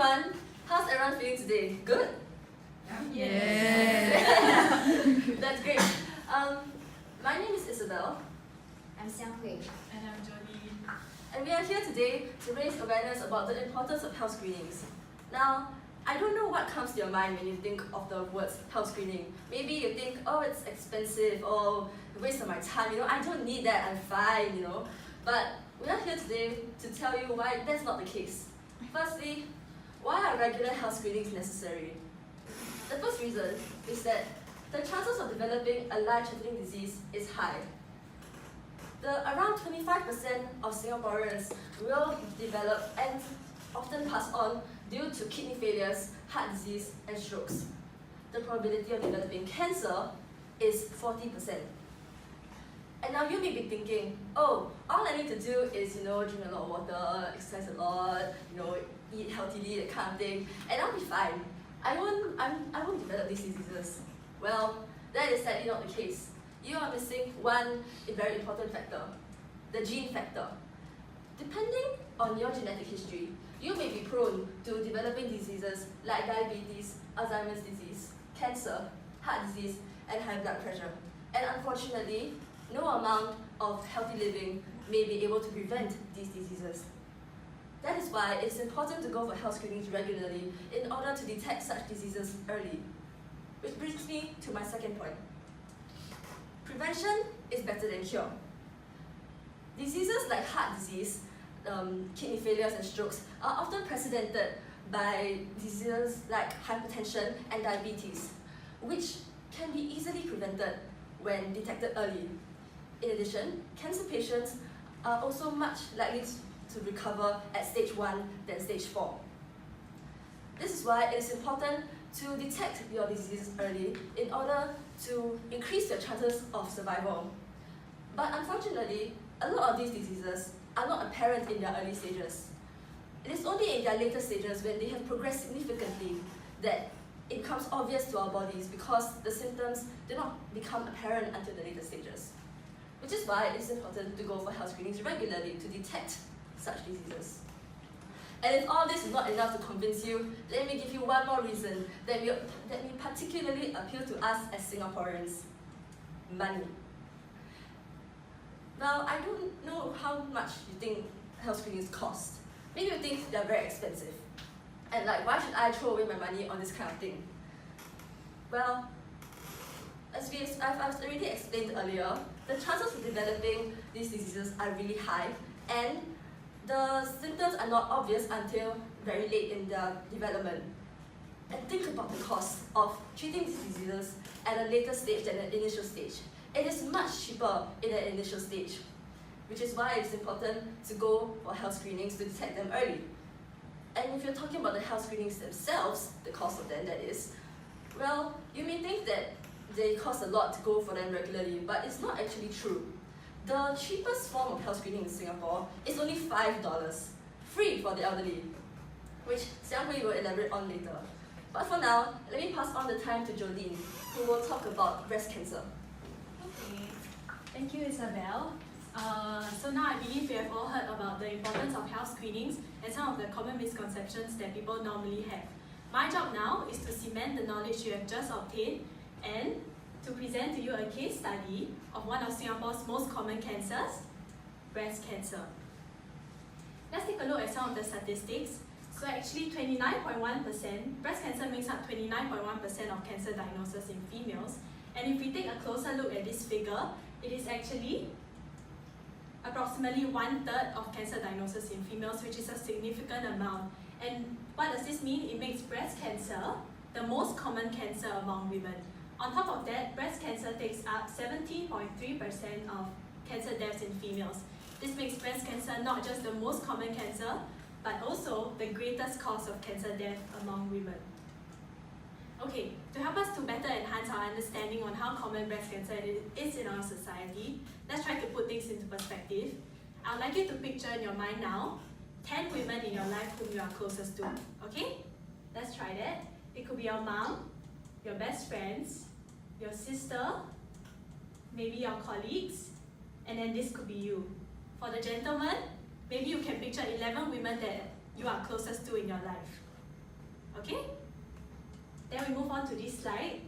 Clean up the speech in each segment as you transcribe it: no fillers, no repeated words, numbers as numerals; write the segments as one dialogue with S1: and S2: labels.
S1: everyone. How's everyone feeling today? Good?
S2: Yeah.
S1: That's great. My name is Isabel.
S3: I'm Xianghui.
S2: And I'm Jodie.
S1: And we are here today to raise awareness about the importance of health screenings. Now, I don't know what comes to your mind when you think of the words health screening. Maybe you think, oh, it's expensive, or a waste of my time, I don't need that, I'm fine, But we are here today to tell you why that's not the case. Firstly, why are regular health screenings necessary? The first reason is that the chances of developing a life-threatening disease is high. Around 25% of Singaporeans will develop and often pass on due to kidney failures, heart disease, and strokes. The probability of developing cancer is 40%. And now you may be thinking, oh, all I need to do is, drink a lot of water, exercise a lot, eat healthily, that kind of thing, and I'll be fine. I won't develop these diseases. Well, that is sadly not the case. You are missing one very important factor, the gene factor. Depending on your genetic history, you may be prone to developing diseases like diabetes, Alzheimer's disease, cancer, heart disease, and high blood pressure. And unfortunately, no amount of healthy living may be able to prevent these diseases. That is why it's important to go for health screenings regularly in order to detect such diseases early. Which brings me to my second point. Prevention is better than cure. Diseases like heart disease, kidney failures and strokes are often precedented by diseases like hypertension and diabetes, which can be easily prevented when detected early. In addition, cancer patients are also much likely to recover at stage 1 than stage 4. This is why it is important to detect your disease early in order to increase your chances of survival. But unfortunately, a lot of these diseases are not apparent in their early stages. It is only in their later stages when they have progressed significantly that it becomes obvious to our bodies because the symptoms do not become apparent until the later stages. Which is why it is important to go for health screenings regularly to detect such diseases. And if all this is not enough to convince you, let me give you one more reason that may particularly appeal to us as Singaporeans: money. Now, I don't know how much you think health screenings cost. Maybe you think they're very expensive. And why should I throw away my money on this kind of thing? Well, as I've already explained earlier, the chances of developing these diseases are really high, and the symptoms are not obvious until very late in their development. And think about the cost of treating these diseases at a later stage than an initial stage. It is much cheaper in an initial stage, which is why it's important to go for health screenings to detect them early. And if you're talking about the health screenings themselves, the cost of them, that is, well, you may think that they cost a lot to go for them regularly, but it's not actually true. The cheapest form of health screening in Singapore is only $5, free for the elderly, which Xianghui will elaborate on later. But for now, let me pass on the time to Jodine, who will talk about breast cancer.
S2: Okay, thank you, Isabel. So now I believe we have all heard about the importance of health screenings and some of the common misconceptions that people normally have. My job now is to cement the knowledge you have just obtained and to present to you a case study of one of Singapore's most common cancers, breast cancer. Let's take a look at some of the statistics. So actually 29.1%, breast cancer makes up 29.1% of cancer diagnosis in females. And if we take a closer look at this figure, it is actually approximately 1/3 of cancer diagnosis in females, which is a significant amount. And what does this mean? It makes breast cancer the most common cancer among women. On top of that, breast cancer takes up 17.3% of cancer deaths in females. This makes breast cancer not just the most common cancer, but also the greatest cause of cancer death among women. Okay, to help us to better enhance our understanding on how common breast cancer is in our society, let's try to put things into perspective. I'd like you to picture in your mind now 10 women in your life whom you are closest to. Okay? Let's try that. It could be your mom, your best friends, your sister, maybe your colleagues, and then this could be you. For the gentleman, maybe you can picture 11 women that you are closest to in your life. Okay? Then we move on to this slide.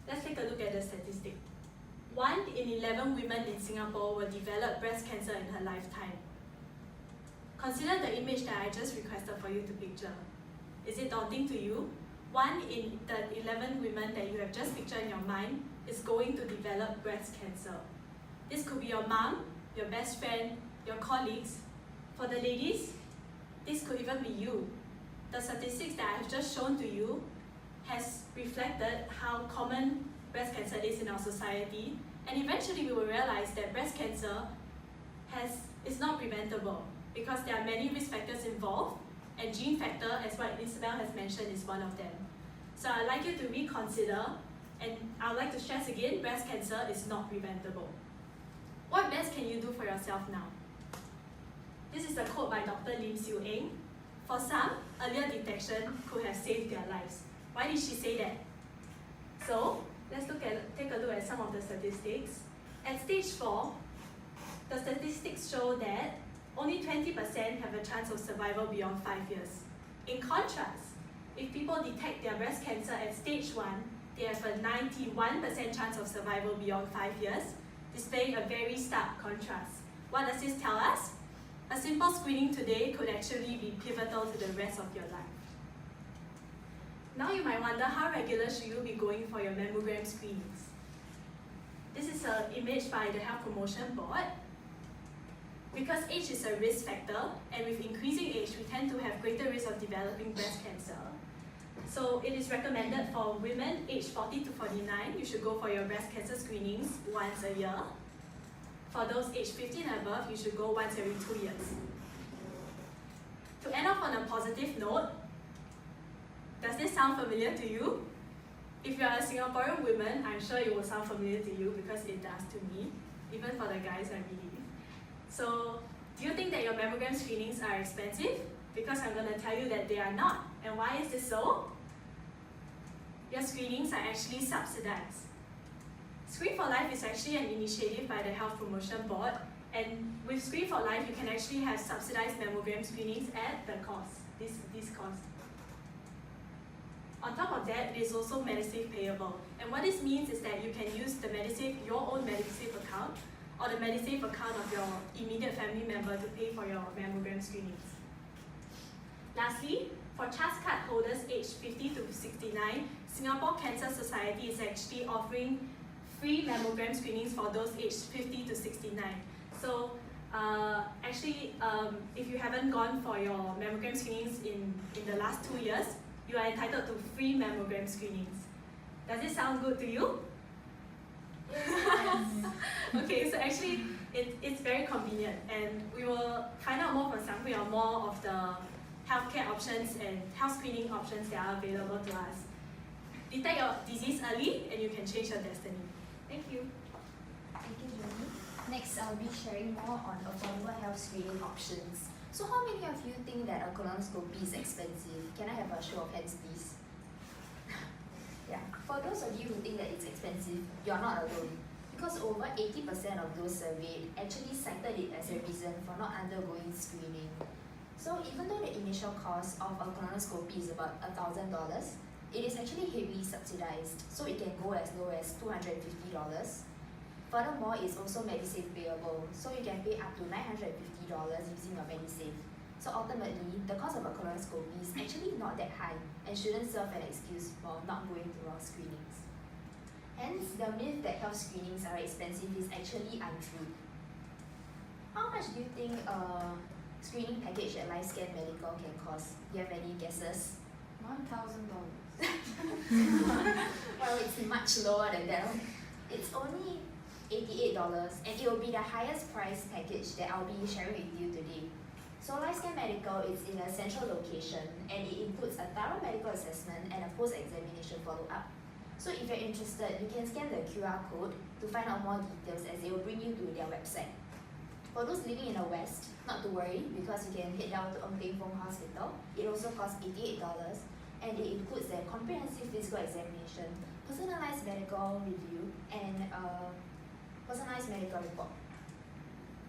S2: Let's take a look at the statistic. 1 in 11 women in Singapore will develop breast cancer in her lifetime. Consider the image that I just requested for you to picture. Is it daunting to you? 1 in the 11 women that you have just pictured in your mind is going to develop breast cancer. This could be your mom, your best friend, your colleagues. For the ladies, this could even be you. The statistics that I have just shown to you has reflected how common breast cancer is in our society, and eventually we will realize that breast cancer is not preventable because there are many risk factors involved, and gene factor, as what Isabel has mentioned, is one of them. So I'd like you to reconsider, and I'd like to stress again, breast cancer is not preventable. What best can you do for yourself now? This is a quote by Dr. Lim Siu Eng. For some, earlier detection could have saved their lives. Why did she say that? So, let's take a look at some of the statistics. At stage 4, the statistics show that only 20% have a chance of survival beyond 5 years. In contrast, if people detect their breast cancer at stage 1, they have a 91% chance of survival beyond 5 years, displaying a very stark contrast. What does this tell us? A simple screening today could actually be pivotal to the rest of your life. Now you might wonder, how regular should you be going for your mammogram screenings? This is an image by the Health Promotion Board. Because age is a risk factor, and with increasing age, we tend to have greater risk of developing breast cancer. So it is recommended for women aged 40 to 49, you should go for your breast cancer screenings once a year. For those aged 50 and above, you should go once every 2 years. To end off on a positive note, does this sound familiar to you? If you are a Singaporean woman, I'm sure it will sound familiar to you because it does to me, even for the guys, I believe. So, do you think that your mammogram screenings are expensive? Because I'm going to tell you that they are not. And why is this so? Your screenings are actually subsidized. Screen for Life is actually an initiative by the Health Promotion Board, and with Screen for Life, you can actually have subsidized mammogram screenings at the cost, this cost. On top of that, it is also MediSave payable. And what this means is that you can use the MediSave, your own MediSave account, or the MediSave account of your immediate family member to pay for your mammogram screenings. Lastly, for CHAS card holders aged 50 to 69, Singapore Cancer Society is actually offering free mammogram screenings for those aged 50 to 69. So if you haven't gone for your mammogram screenings in the last 2 years, you are entitled to free mammogram screenings. Does it sound good to you?
S1: Yes.
S2: Okay, so actually it's very convenient, and we will find out more from Sang Hui on more of the healthcare options and health screening options that are available to us. Detect your disease early and you can change your destiny. Thank you.
S3: Thank you, Jenny. Next, I'll be sharing more on affordable health screening options. So how many of you think that a colonoscopy is expensive? Can I have a show of hands, please? Yeah, for those of you who think that it's expensive, you're not alone. Because over 80% of those surveyed actually cited it as a reason for not undergoing screening. So even though the initial cost of a colonoscopy is about $1,000, it is actually heavily subsidized, so it can go as low as $250. Furthermore, it's also MediSave payable, so you can pay up to $950 using your MediSave. So ultimately, the cost of a colonoscopy is actually not that high and shouldn't serve an excuse for not going through our screenings. Hence, the myth that health screenings are expensive is actually untrue. How much do you think a screening package at LifeScan Medical can cost? Do you have any guesses?
S1: $1,000.
S3: Well, it's much lower than that. It's only $88, and it will be the highest price package that I'll be sharing with you today. So LifeScan Medical is in a central location, and it includes a thorough medical assessment and a post-examination follow-up. So if you're interested, you can scan the QR code to find out more details, as they will bring you to their website. For those living in the West, not to worry, because you can head down to Ng Teng Fong Hospital. It also costs $88, and it includes their comprehensive physical examination, personalized medical review, and personalized medical report.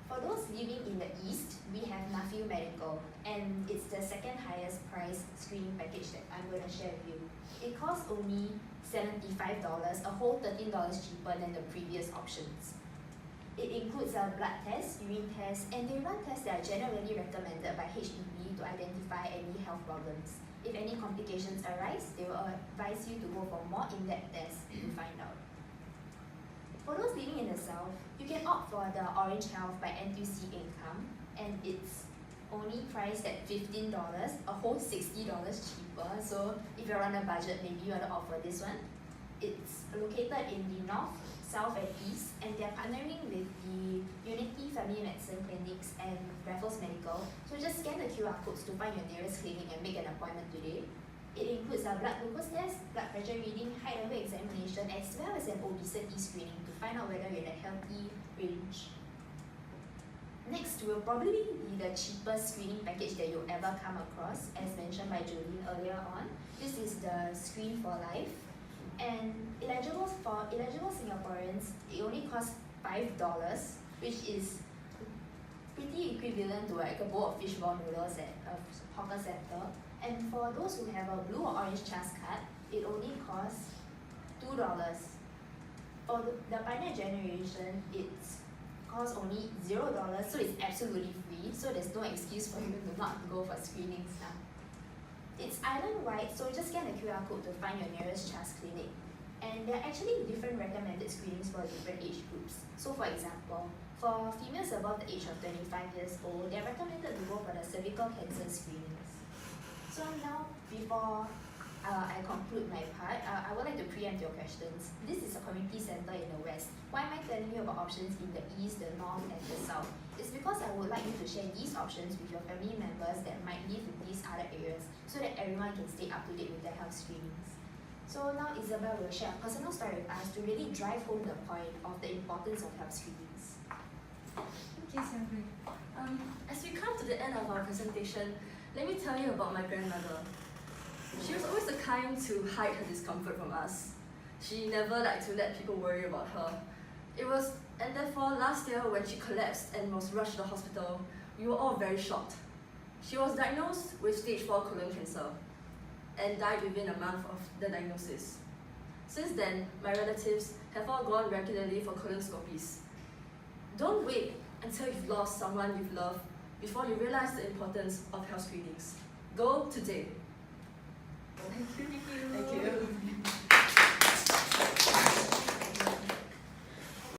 S3: For those living in the east, we have Nuffield Medical, and it's the second highest price screening package that I'm going to share with you. It costs only $75, a whole $13 cheaper than the previous options. It includes a blood test, urine test, and they run tests that are generally recommended by HDB to identify any health problems. If any complications arise, they will advise you to go for more in-depth tests to find out. For those living in the south, you can opt for the Orange Health by NTUC Income, and it's only priced at $15, a whole $60 cheaper. So if you're on a budget, maybe you want to opt for this one. It's located in the north, south, and east, and they're partnering with the Unity Family Medicine Clinics and Raffles Medical. So just scan the QR codes to find your nearest clinic and make an appointment today. It includes a blood glucose test, blood pressure reading, height and weight examination, as well as an obesity screening to find out whether you're in a healthy range. Next will probably be the cheapest screening package that you'll ever come across, as mentioned by Jolene earlier on. This is the Screen for Life. And for eligible Singaporeans, it only costs $5, which is pretty equivalent to like a bowl of fishball noodles at a hawker center. And for those who have a blue or orange CHAS card, it only costs $2. For the Pioneer generation, it costs only $0, so it's absolutely free. So there's no excuse for you to not go for screenings now. It's island-wide, so just scan the QR code to find your nearest CHAS clinic. And there are actually different recommended screenings for different age groups. So for example, for females above the age of 25 years old, they're recommended to go for the cervical cancer screenings. So now, before I conclude my part, I would like to preempt your questions. This is a community center in the west. Why am I telling you about options in the east, the north, and the south? It's because I would like you to share these options with your family members that might live in these other areas so that everyone can stay up to date with their health screenings. So now Isabel will share a personal story with us to really drive home the point of the importance of health screenings.
S1: Thank you, Xianghui. As we come to the end of our presentation, let me tell you about my grandmother. She was always the kind to hide her discomfort from us. She never liked to let people worry about her. And therefore last year when she collapsed and was rushed to the hospital, we were all very shocked. She was diagnosed with stage 4 colon cancer and died within a month of the diagnosis. Since then, my relatives have all gone regularly for colonoscopies. Don't wait until you've lost someone you've loved before you realize the importance of health screenings. Go today.
S2: Thank you.
S1: Thank you.